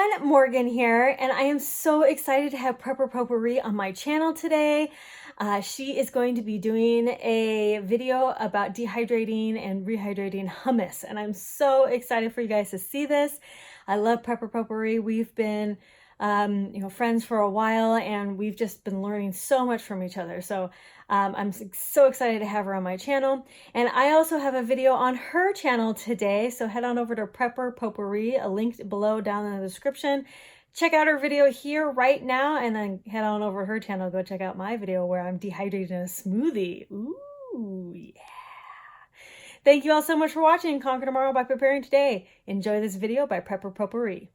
everyone, Morgan here, and I am so excited to have Prepper Potpourri on my channel today. She is going to be doing a video about dehydrating and rehydrating hummus, and I'm so excited for you guys to see this. I love Prepper Potpourri. We've been friends for a while, and we've just been learning so much from each other. So I'm so excited to have her on my channel. And I also have a video on her channel today. So head on over to Prepper Potpourri, a link below down in the description. Check out her video here right now, and then head on over to her channel. Go check out my video where I'm dehydrating a smoothie. Ooh, yeah. Thank you all so much for watching Conquer Tomorrow by Preparing Today. Enjoy this video by Prepper Potpourri.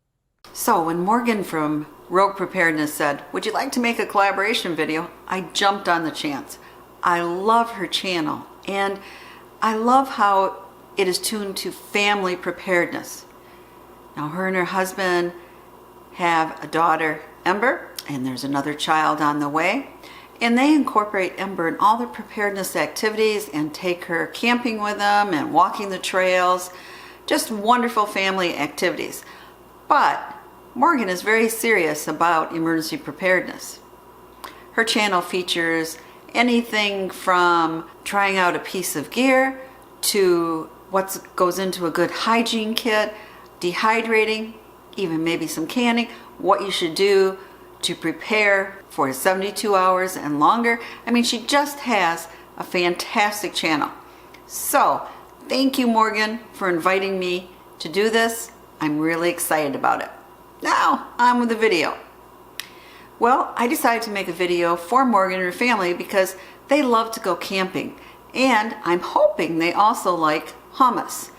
So when Morgan from Rogue Preparedness said, would you like to make a collaboration video? I jumped on the chance. I love her channel, and I love how it is tuned to family preparedness. Now her and her husband have a daughter, Ember, and there's another child on the way. And they incorporate Ember in all their preparedness activities and take her camping with them and walking the trails. Just wonderful family activities. But Morgan is very serious about emergency preparedness. Her channel features anything from trying out a piece of gear to what goes into a good hygiene kit, dehydrating, even maybe some canning, what you should do to prepare for 72 hours and longer. I mean, she just has a fantastic channel. So thank you, Morgan, for inviting me to do this. I'm really excited about it. Now, on with the video. Well, I decided to make a video for Morgan and her family because they love to go camping. And I'm hoping they also like hummus.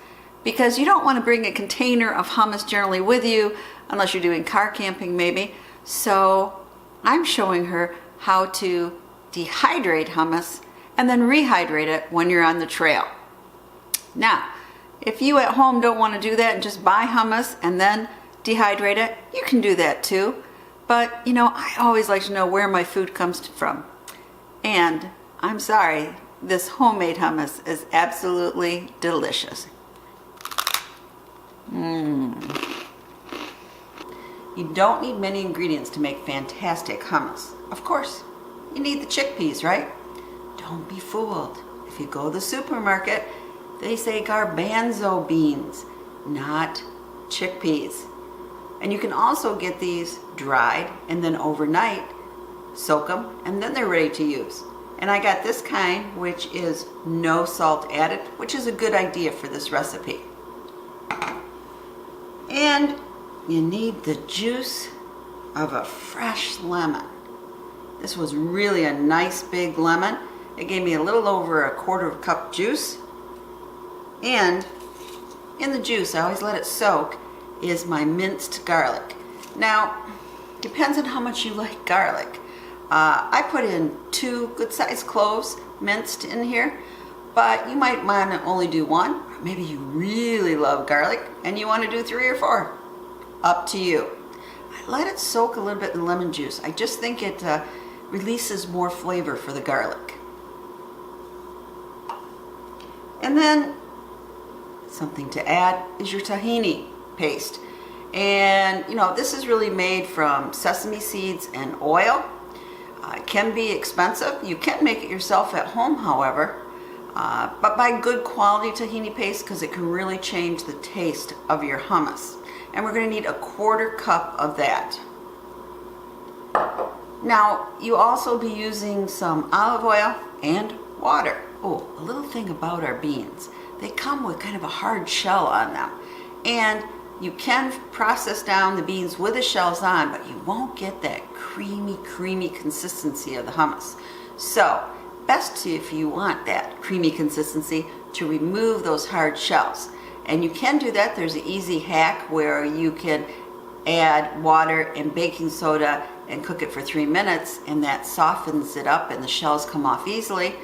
Because you don't want to bring a container of hummus generally with you, unless you're doing car camping maybe. So I'm showing her how to dehydrate hummus and then rehydrate it when you're on the trail. Now, if you at home don't want to do that and just buy hummus and then dehydrate it, you can do that too. But, you know, I always like to know where my food comes from. And I'm sorry, this homemade hummus is absolutely delicious. You don't need many ingredients to make fantastic hummus. Of course, you need the chickpeas, right? Don't be fooled. If you go to the supermarket, they say garbanzo beans, not chickpeas. And you can also get these dried and then overnight soak them, and then they're ready to use. And I got this kind, which is no salt added, which is a good idea for this recipe. And you need the juice of a fresh lemon. This was really a nice big lemon. It gave me a little over a quarter of a cup juice. And in the juice, I always let it soak, is my minced garlic. Now, depends on how much you like garlic. I put in 2 good-sized cloves minced in here, but you might want to only do 1. Maybe you really love garlic and you want to do 3 or 4. Up to you. I let it soak a little bit in lemon juice. I just think it releases more flavor for the garlic. And then something to add is your tahini paste. And you know, this is really made from sesame seeds and oil. It can be expensive. You can make it yourself at home, however, but buy good quality tahini paste because it can really change the taste of your hummus. And we're going to need a quarter cup of that. Now, you also be using some olive oil and water. Oh, a little thing about our beans. They come with kind of a hard shell on them. And you can process down the beans with the shells on, but you won't get that creamy consistency of the hummus. So, best if you want that creamy consistency to remove those hard shells. And you can do that. There's an easy hack where you can add water and baking soda and cook it for 3 minutes, and that softens it up and the shells come off easily.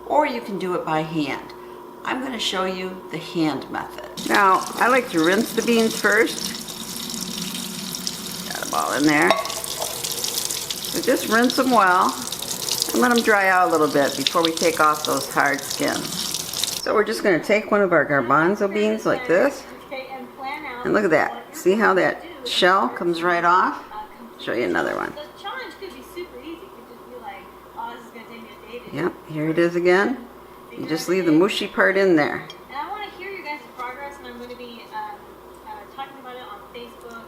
Or you can do it by hand. I'm going to show you the hand method. Now, I like to rinse the beans first. Got them all in there. So just rinse them well and let them dry out a little bit before we take off those hard skins. So we're just going to take one of our garbanzo beans like this. And look at that. See how that shell comes right off? Show you another one. The challenge could be super easy. It could just be like, oh, this is going to take me a day to do. Yep, here it is again. You just leave the mushy part in there. And I want to hear your guys' progress, and I'm going to be talking about it on Facebook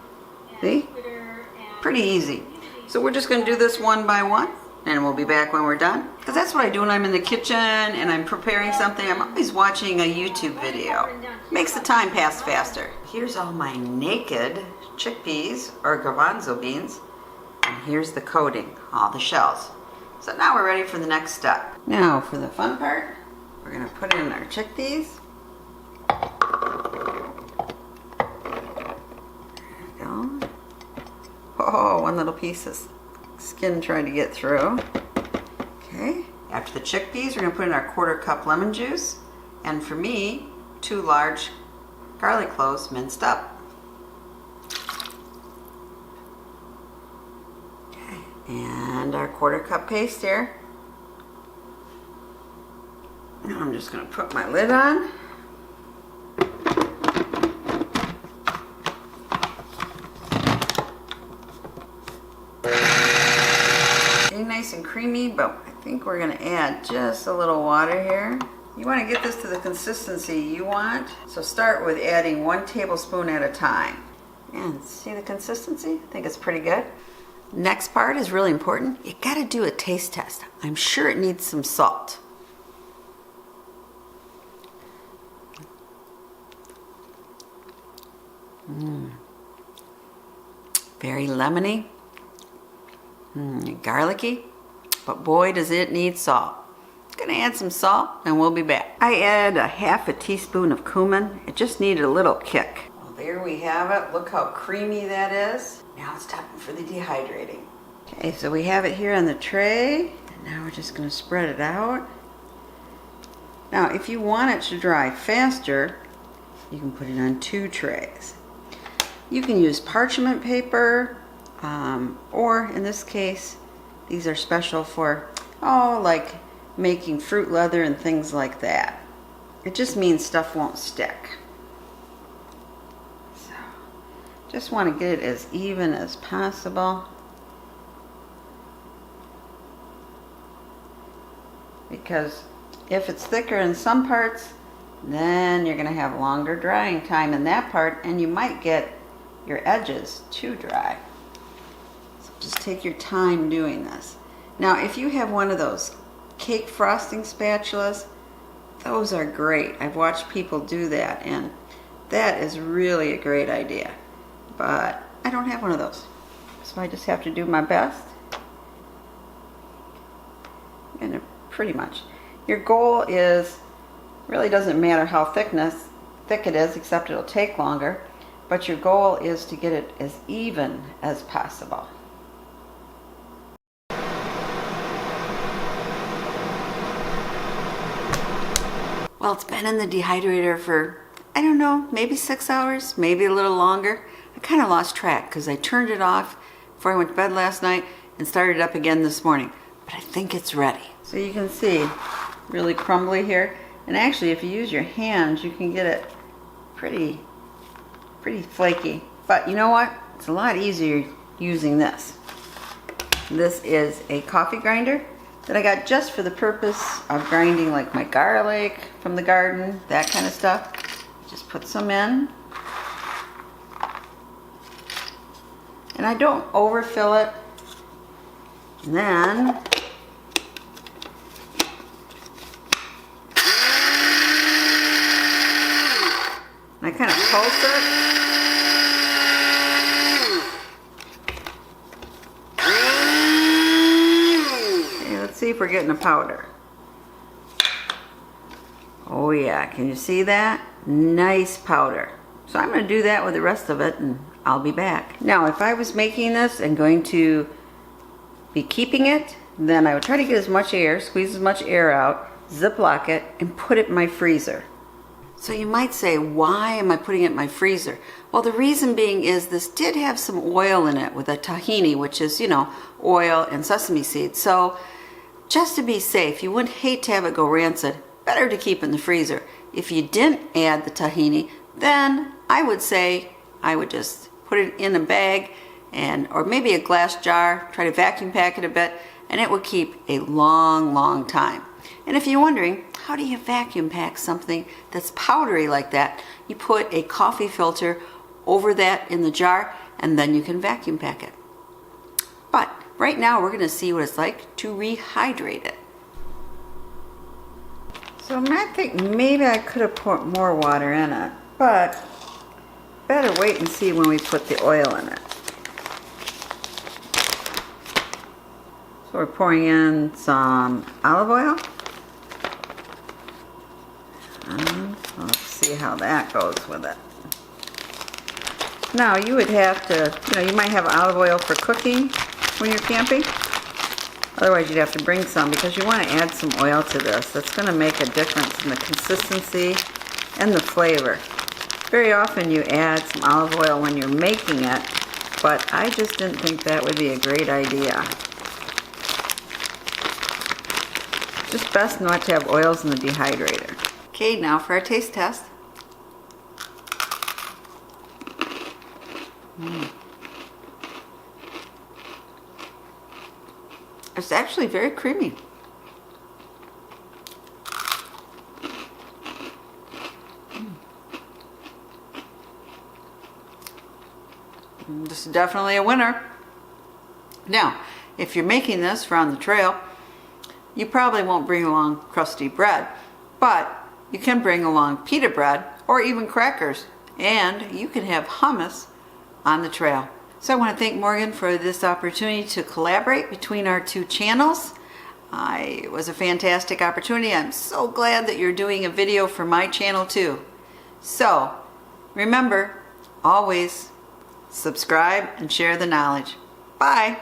and See? Twitter. And Pretty easy. So we're just going to do this one by one, and we'll be back when we're done. Because that's what I do when I'm in the kitchen and I'm preparing something. I'm always watching a YouTube video. Makes the time pass faster. Here's all my naked chickpeas or garbanzo beans. And here's the coating, all the shells. So now we're ready for the next step. Now for the fun part, we're going to put in our chickpeas. There we go. Oh, one little piece of skin trying to get through. Okay. After the chickpeas, we're going to put in our 1/4 cup lemon juice. And for me, 2 large garlic cloves minced up. Okay. And our 1/4 cup paste here. Now I'm just going to put my lid on. Nice and creamy, but I think we're going to add just a little water here. You want to get this to the consistency you want, so start with adding 1 tablespoon at a time. And see the consistency? I think it's pretty good. Next part is really important. You got to do a taste test. I'm sure it needs some salt. Very lemony. Garlicky, but boy does it need salt. Gonna add some salt and we'll be back. I added a 1/2 teaspoon of cumin. It just needed a little kick. Well, there we have it. Look how creamy that is. Now it's time for the dehydrating. Okay, so we have it here on the tray. And now we're just gonna spread it out. Now if you want it to dry faster, you can put it on 2 trays. You can use parchment paper, or in this case, these are special for, like making fruit leather and things like that. It just means stuff won't stick. So, just want to get it as even as possible. Because if it's thicker in some parts, then you're going to have longer drying time in that part, and you might get your edges too dry. Just take your time doing this. Now, if you have one of those cake frosting spatulas, those are great. I've watched people do that, and that is really a great idea. But I don't have one of those, so I just have to do my best. And pretty much, your goal is, really doesn't matter how thick it is, except it'll take longer. But your goal is to get it as even as possible. Well, it's been in the dehydrator for, I don't know, maybe 6 hours, maybe a little longer. I kind of lost track because I turned it off before I went to bed last night and started it up again this morning. But I think it's ready. So you can see, really crumbly here. And actually, if you use your hands, you can get it pretty flaky. But you know what? It's a lot easier using this. This is a coffee grinder that I got just for the purpose of grinding like my garlic from the garden, that kind of stuff. Just put some in. And I don't overfill it. And then I kind of pulse it. See if we're getting a powder. Oh yeah, can you see that? Nice powder. So I'm going to do that with the rest of it and I'll be back. Now if I was making this and going to be keeping it, then I would try to get as much air, squeeze as much air out, Ziploc it, and put it in my freezer. So you might say, why am I putting it in my freezer? Well, the reason being is this did have some oil in it with a tahini, which is, you know, oil and sesame seeds. So just to be safe, you wouldn't hate to have it go rancid. Better to keep in the freezer. If you didn't add the tahini, then I would say I would just put it in a bag or maybe a glass jar, try to vacuum pack it a bit, and it will keep a long time. And if you're wondering, how do you vacuum pack something that's powdery like that? You put a coffee filter over that in the jar, and then you can vacuum pack it. But right now we're going to see what it's like to rehydrate it. So I think maybe I could have put more water in it, but better wait and see when we put the oil in it. So we're pouring in some olive oil. And let's see how that goes with it. Now you would have to, you might have olive oil for cooking when you're camping. Otherwise you'd have to bring some because you want to add some oil to this. That's going to make a difference in the consistency and the flavor. Very often you add some olive oil when you're making it, but I just didn't think that would be a great idea. Just best not to have oils in the dehydrator. Okay, now for our taste test. It's actually very creamy. This is definitely a winner. Now, if you're making this for on the trail, you probably won't bring along crusty bread, but you can bring along pita bread or even crackers, and you can have hummus on the trail. So I want to thank Morgan for this opportunity to collaborate between our two channels. It was a fantastic opportunity. I'm so glad that you're doing a video for my channel too. So remember, always subscribe and share the knowledge. Bye.